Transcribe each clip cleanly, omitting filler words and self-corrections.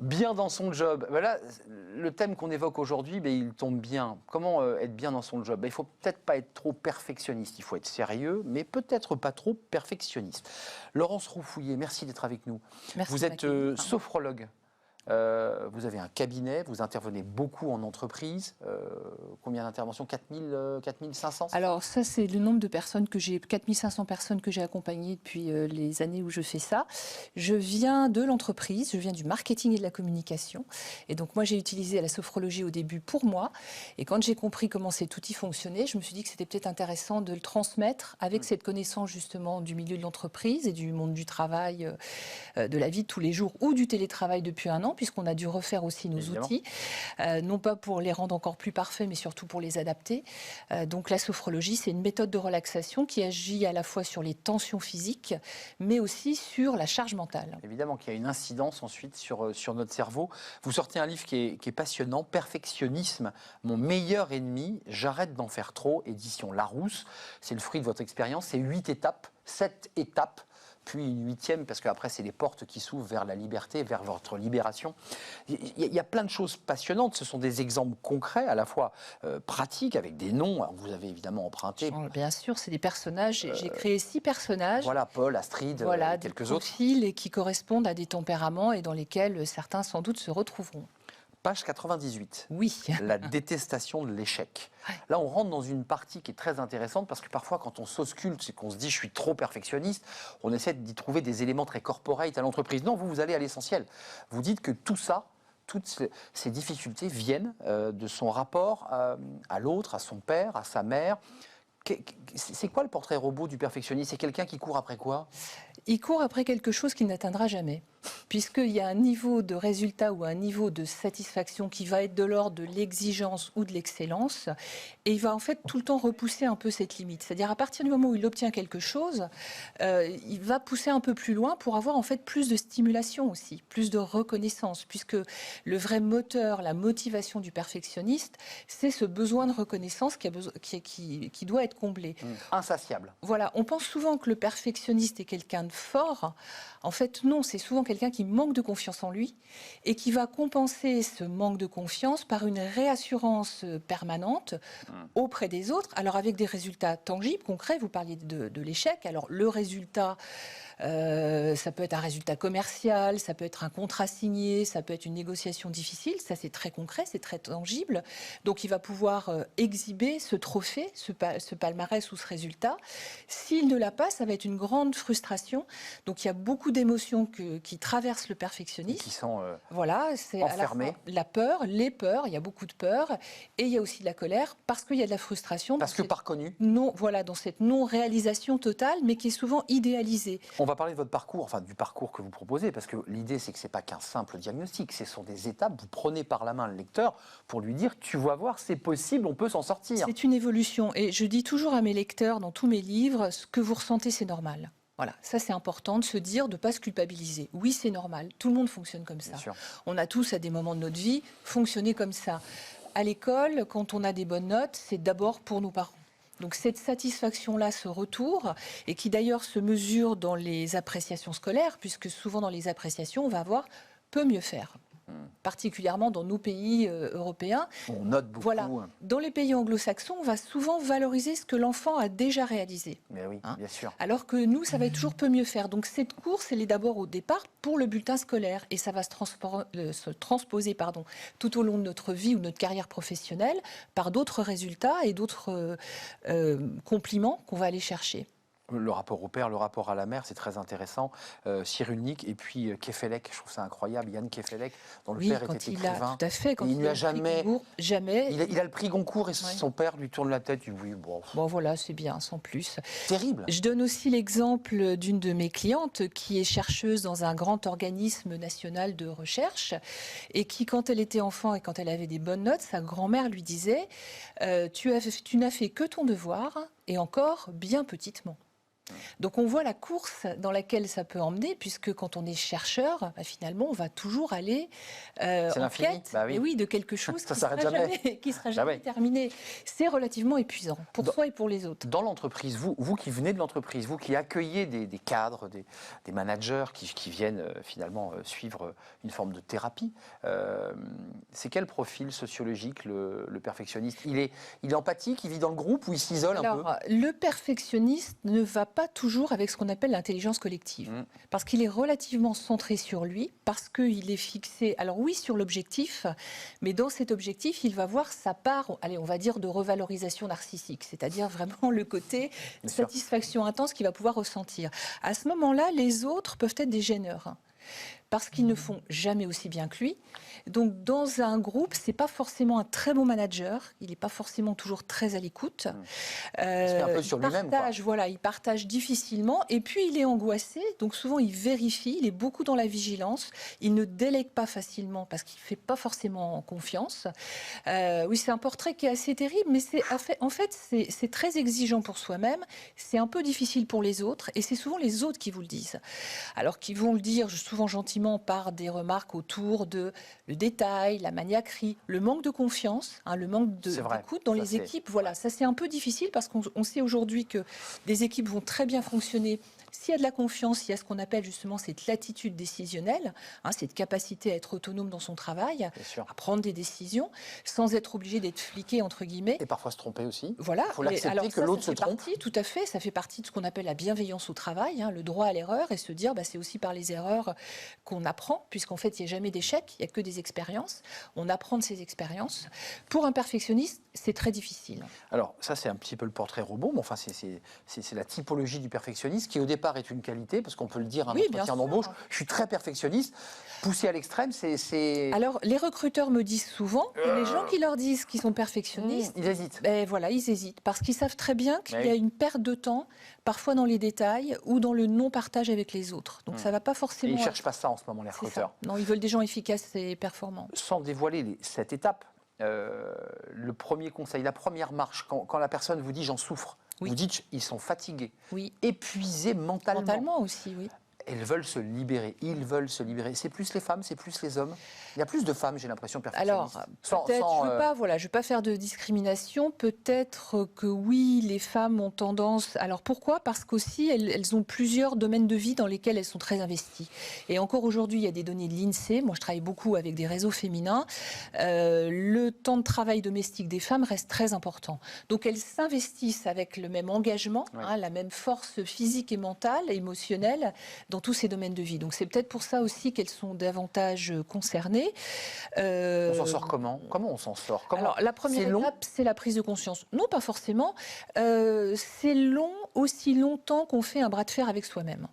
Bien dans son job. Voilà, le thème qu'on évoque aujourd'hui, il tombe bien. Comment être bien dans son job? Il ne faut peut-être pas être trop perfectionniste. Il faut être sérieux, mais peut-être pas trop perfectionniste. Laurence Roufouillet, merci d'être avec nous. Merci Vous de êtes m'accueillir. sophrologue. Vous avez un cabinet, vous intervenez beaucoup en entreprise. Combien d'interventions? 4500? Alors ça, c'est le nombre de personnes que j'ai, 4500 personnes que j'ai accompagnées depuis les années où je fais ça. Je viens de l'entreprise, je viens du marketing et de la communication. Et donc moi, j'ai utilisé la sophrologie au début pour moi. Et quand j'ai compris comment cet outil fonctionnait, je me suis dit que c'était peut-être intéressant de le transmettre avec cette connaissance justement du milieu de l'entreprise et du monde du travail, de la vie de tous les jours ou du télétravail depuis un an, puisqu'on a dû refaire aussi nos Évidemment. outils, non pas pour les rendre encore plus parfaits, mais surtout pour les adapter. Donc la sophrologie, c'est une méthode de relaxation qui agit à la fois sur les tensions physiques, mais aussi sur la charge mentale. Évidemment qu'il y a une incidence ensuite sur notre cerveau. Vous sortez un livre qui est passionnant, Perfectionnisme, mon meilleur ennemi, j'arrête d'en faire trop, édition Larousse. C'est le fruit de votre expérience, c'est 8 étapes, 7 étapes, puis une 8e, parce qu'après c'est les portes qui s'ouvrent vers la liberté, vers votre libération. Il y a plein de choses passionnantes, ce sont des exemples concrets, à la fois pratiques, avec des noms. Alors, vous avez évidemment emprunté. Bien sûr, c'est des personnages, j'ai créé 6 personnages. Voilà, Paul, Astrid, Voilà, et quelques des autres. profils et qui correspondent à des tempéraments et dans lesquels certains sans doute se retrouveront. Page 98. Oui. La détestation de l'échec. Là, on rentre dans une partie qui est très intéressante parce que parfois, quand on s'ausculte et qu'on se dit « je suis trop perfectionniste », on essaie d'y trouver des éléments très corporate à l'entreprise. Non, vous allez à l'essentiel. Vous dites que tout ça, toutes ces difficultés viennent de son rapport à l'autre, à son père, à sa mère. C'est quoi le portrait robot du perfectionniste? C'est quelqu'un qui court après quoi? Il court après quelque chose qu'il n'atteindra jamais, puisqu'il y a un niveau de résultat ou un niveau de satisfaction qui va être de l'ordre de l'exigence ou de l'excellence, et il va en fait tout le temps repousser un peu cette limite. C'est-à-dire à partir du moment où il obtient quelque chose, il va pousser un peu plus loin pour avoir en fait plus de stimulation aussi, plus de reconnaissance, puisque le vrai moteur, la motivation du perfectionniste, c'est ce besoin de reconnaissance qui doit être comblé. Insatiable. Voilà, on pense souvent que le perfectionniste est quelqu'un de fort. En fait, non, c'est souvent quelqu'un qui manque de confiance en lui et qui va compenser ce manque de confiance par une réassurance permanente auprès des autres. Alors avec des résultats tangibles, concrets, vous parliez de l'échec. Alors le résultat, ça peut être un résultat commercial, ça peut être un contrat signé, ça peut être une négociation difficile. Ça, c'est très concret, c'est très tangible. Donc il va pouvoir exhiber ce trophée, ce palmarès ou ce résultat. S'il ne l'a pas, ça va être une grande frustration. Donc il y a beaucoup d'émotions qui traversent le perfectionniste. Qui sont voilà, c'est enfermées. à la fois la peur, les peurs, il y a beaucoup de peur, et il y a aussi de la colère parce qu'il y a de la frustration. Parce que pas reconnu. Non, voilà, dans cette non-réalisation totale, mais qui est souvent idéalisée. On va parler de votre parcours, enfin du parcours que vous proposez, parce que l'idée c'est que c'est pas qu'un simple diagnostic, ce sont des étapes. Vous prenez par la main le lecteur pour lui dire tu vas voir, c'est possible, on peut s'en sortir. C'est une évolution, et je dis toujours à mes lecteurs dans tous mes livres, ce que vous ressentez, c'est normal. Voilà, ça c'est important de se dire, de ne pas se culpabiliser. Oui, c'est normal, tout le monde fonctionne comme ça. On a tous à des moments de notre vie fonctionné comme ça. À l'école, quand on a des bonnes notes, c'est d'abord pour nos parents. Donc cette satisfaction-là, ce retour, et qui d'ailleurs se mesure dans les appréciations scolaires, puisque souvent dans les appréciations, on va avoir peut mieux faire. Particulièrement dans nos pays européens. On note beaucoup. Voilà. Dans les pays anglo-saxons, on va souvent valoriser ce que l'enfant a déjà transposé. Mais oui, bien sûr. Alors que nous, ça va être toujours peut mieux faire. Donc cette course, elle est d'abord au départ pour le bulletin scolaire. Et ça va se transposer tout au long de notre vie ou de notre carrière professionnelle par d'autres résultats et d'autres compliments qu'on va aller chercher. Le rapport au père, le rapport à la mère, c'est très intéressant. Cyrulnik et puis Kefelec, je trouve ça incroyable. Yann Kefelec, dont le père était écrivain. Tout à fait. Quand il n'y a jamais. Jamais. Il a le prix Goncourt et son père lui tourne la tête. Il dit oui, bon. Bon, voilà, c'est bien, sans plus. Terrible. Je donne aussi l'exemple d'une de mes clientes qui est chercheuse dans un grand organisme national de recherche et qui, quand elle était enfant et quand elle avait des bonnes notes, sa grand-mère lui disait tu n'as fait que ton devoir et encore bien petitement. Donc on voit la course dans laquelle ça peut emmener, puisque quand on est chercheur, finalement, on va toujours aller en quête bah oui. et oui, de quelque chose Ça qui s'arrête ne sera jamais terminé. C'est relativement épuisant pour soi et pour les autres. Dans l'entreprise, vous qui venez de l'entreprise, vous qui accueillez des cadres, des managers qui viennent finalement suivre une forme de thérapie, c'est quel profil sociologique le perfectionniste? Il est empathique, il vit dans le groupe ou il s'isole un peu? Alors, le perfectionniste ne va pas toujours avec ce qu'on appelle l'intelligence collective, parce qu'il est relativement centré sur lui, parce qu'il est fixé, alors oui, sur l'objectif, mais dans cet objectif, il va voir sa part, allez, on va dire, de revalorisation narcissique, c'est-à-dire vraiment le côté satisfaction intense qu'il va pouvoir ressentir. À ce moment-là, les autres peuvent être des gêneurs, parce qu'ils ne font jamais aussi bien que lui. Donc, dans un groupe, c'est pas forcément un très bon manager. Il n'est pas forcément toujours très à l'écoute. Il se met un peu sur lui-même, quoi. Voilà, il partage difficilement. Et puis, il est angoissé. Donc, souvent, il vérifie. Il est beaucoup dans la vigilance. Il ne délègue pas facilement parce qu'il ne fait pas forcément confiance. Oui, c'est un portrait qui est assez terrible, mais en fait, c'est très exigeant pour soi-même. C'est un peu difficile pour les autres. Et c'est souvent les autres qui vous le disent. Alors, qui vont le dire souvent gentiment par des remarques autour de le détail, la maniaquerie, le manque de confiance, le manque d'écoute dans les équipes. Voilà, ça c'est un peu difficile parce qu'on sait aujourd'hui que des équipes vont très bien fonctionner. S'il y a de la confiance, il y a ce qu'on appelle justement cette latitude décisionnelle, cette capacité à être autonome dans son travail, à prendre des décisions, sans être obligé d'être fliqué, entre guillemets. Et parfois se tromper aussi. Voilà. Il faut l'accepter que l'autre se trompe. Tout à fait, ça fait partie de ce qu'on appelle la bienveillance au travail, le droit à l'erreur, et se dire c'est aussi par les erreurs qu'on apprend, puisqu'en fait, il n'y a jamais d'échec, il n'y a que des expériences. On apprend de ces expériences. Pour un perfectionniste, c'est très difficile. Alors, ça, c'est un petit peu le portrait robot, mais enfin, c'est la typologie du perfectionniste qui, au départ, est une qualité, parce qu'on peut le dire à un entretien d'embauche. Je suis très perfectionniste. Poussé à l'extrême, c'est... Alors, les recruteurs me disent souvent, et les gens qui leur disent qu'ils sont perfectionnistes... Ils hésitent. Voilà, ils hésitent, parce qu'ils savent très bien qu'il y a une perte de temps, parfois dans les détails, ou dans le non-partage avec les autres. Donc, ça ne va pas forcément... Et ils ne cherchent pas ça en ce moment, les recruteurs. Non, ils veulent des gens efficaces et performants. Sans dévoiler cette étape, le premier conseil, la première marche, quand la personne vous dit « j'en souffre », vous dites « ils sont fatigués, épuisés mentalement ». Mentalement aussi, oui. Elles veulent se libérer, ils veulent se libérer. C'est plus les femmes, c'est plus les hommes. Il y a plus de femmes, j'ai l'impression, perfectionnistes. Alors, peut-être, je ne veux pas faire de discrimination. Peut-être que oui, les femmes ont tendance... Alors pourquoi? Parce qu'aussi, elles ont plusieurs domaines de vie dans lesquels elles sont très investies. Et encore aujourd'hui, il y a des données de l'INSEE. Moi, je travaille beaucoup avec des réseaux féminins. Le temps de travail domestique des femmes reste très important. Donc, elles s'investissent avec le même engagement, la même force physique et mentale, émotionnelle, dans tous ces domaines de vie. Donc, c'est peut-être pour ça aussi qu'elles sont davantage concernées. On s'en sort comment? Comment on s'en sort? Alors, la première étape, c'est la prise de conscience. Non, pas forcément. C'est long, aussi longtemps qu'on fait un bras de fer avec soi-même.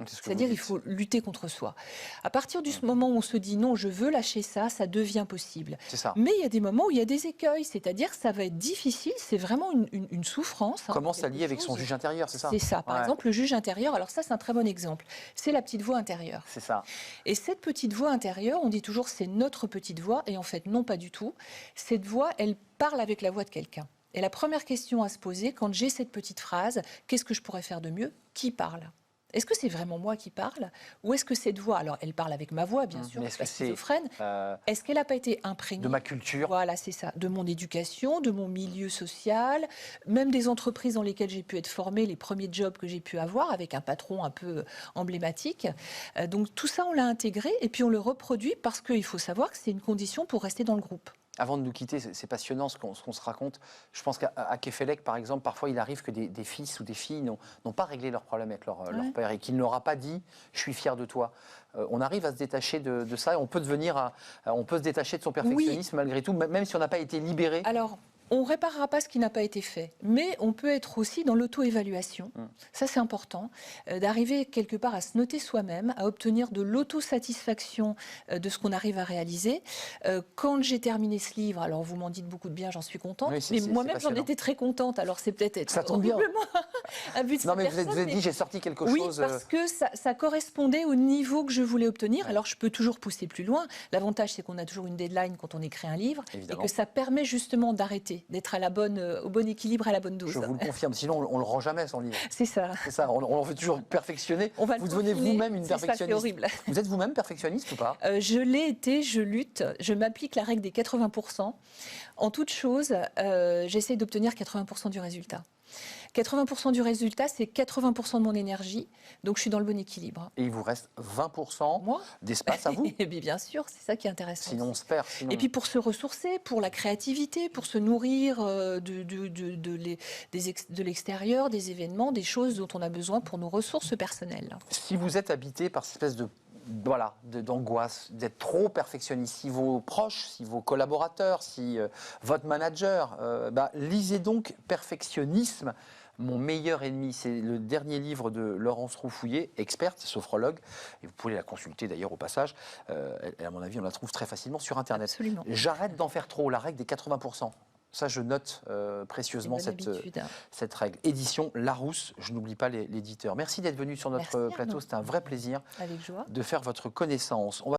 C'est-à-dire qu'il faut lutter contre soi. À partir du moment où on se dit non, je veux lâcher ça, ça devient possible. C'est ça. Mais il y a des moments où il y a des écueils, c'est-à-dire ça va être difficile, c'est vraiment une souffrance. Comment s'allier avec son juge intérieur, c'est ça? C'est ça. Par exemple, le juge intérieur, alors ça c'est un très bon exemple. C'est la petite voix intérieure. C'est ça. Et cette petite voix intérieure, on dit toujours c'est notre petite voix, et en fait non, pas du tout. Cette voix, elle parle avec la voix de quelqu'un. Et la première question à se poser, quand j'ai cette petite phrase, qu'est-ce que je pourrais faire de mieux? Qui parle? Est-ce que c'est vraiment moi qui parle? Ou est-ce que cette voix, alors elle parle avec ma voix, bien sûr, est-ce que c'est schizophrène, est-ce qu'elle n'a pas été imprégnée de ma culture? Voilà, c'est ça, de mon éducation, de mon milieu social, même des entreprises dans lesquelles j'ai pu être formée, les premiers jobs que j'ai pu avoir, avec un patron un peu emblématique. Donc tout ça, on l'a intégré et puis on le reproduit parce qu'il faut savoir que c'est une condition pour rester dans le groupe. Avant de nous quitter, c'est passionnant ce qu'on se raconte. Je pense qu'à Kefelec, par exemple, parfois il arrive que des fils ou des filles n'ont pas réglé leurs problèmes avec leur père et qu'il ne leur a pas dit « je suis fier de toi ». On arrive à se détacher de ça et on peut se détacher de son perfectionnisme malgré tout, même si on n'a pas été libéré. Alors, on ne réparera pas ce qui n'a pas été fait, mais on peut être aussi dans l'auto-évaluation. Ça, c'est important, d'arriver quelque part à se noter soi-même, à obtenir de l'autosatisfaction de ce qu'on arrive à réaliser. Quand j'ai terminé ce livre, alors vous m'en dites beaucoup de bien, j'en suis contente, mais moi-même j'en étais très contente, alors c'est peut-être ça tombe bien. Un but de non, mais vous avez dit, j'ai sorti quelque chose... Oui, parce que ça correspondait au niveau que je voulais obtenir. Alors, je peux toujours pousser plus loin. L'avantage, c'est qu'on a toujours une deadline quand on écrit un livre et que ça permet justement d'arrêter. l'équité, d'être au bon équilibre, à la bonne dose. Je vous le confirme, sinon on ne le rend jamais son livre. C'est ça. C'est ça, on veut toujours perfectionner. On va vous devenez vous-même une perfectionniste. C'est horrible. Vous êtes vous-même perfectionniste ou pas? Je l'ai été, je lutte, je m'applique la règle des 80%. En toute chose, j'essaie d'obtenir 80% du résultat. 80% du résultat, c'est 80% de mon énergie, donc je suis dans le bon équilibre. Et il vous reste 20% d'espace à vous? Et bien sûr, c'est ça qui est intéressant. Sinon on se perd. Et puis pour se ressourcer, pour la créativité, pour se nourrir de l'extérieur, des événements, des choses dont on a besoin pour nos ressources personnelles. Si vous êtes habité par cette espèce d'angoisse, d'être trop perfectionniste, si vos proches, si vos collaborateurs, si votre manager, lisez donc Perfectionnisme, mon meilleur ennemi. C'est le dernier livre de Laurence Roux-Fouillé, experte, sophrologue, et vous pouvez la consulter d'ailleurs au passage. Et à mon avis, on la trouve très facilement sur Internet. Absolument. J'arrête d'en faire trop, la règle des 80%. Ça, je note précieusement cette règle. Édition Larousse, je n'oublie pas l'éditeur. Merci d'être venu sur notre plateau, c'était un vrai plaisir Avec joie. de faire votre connaissance.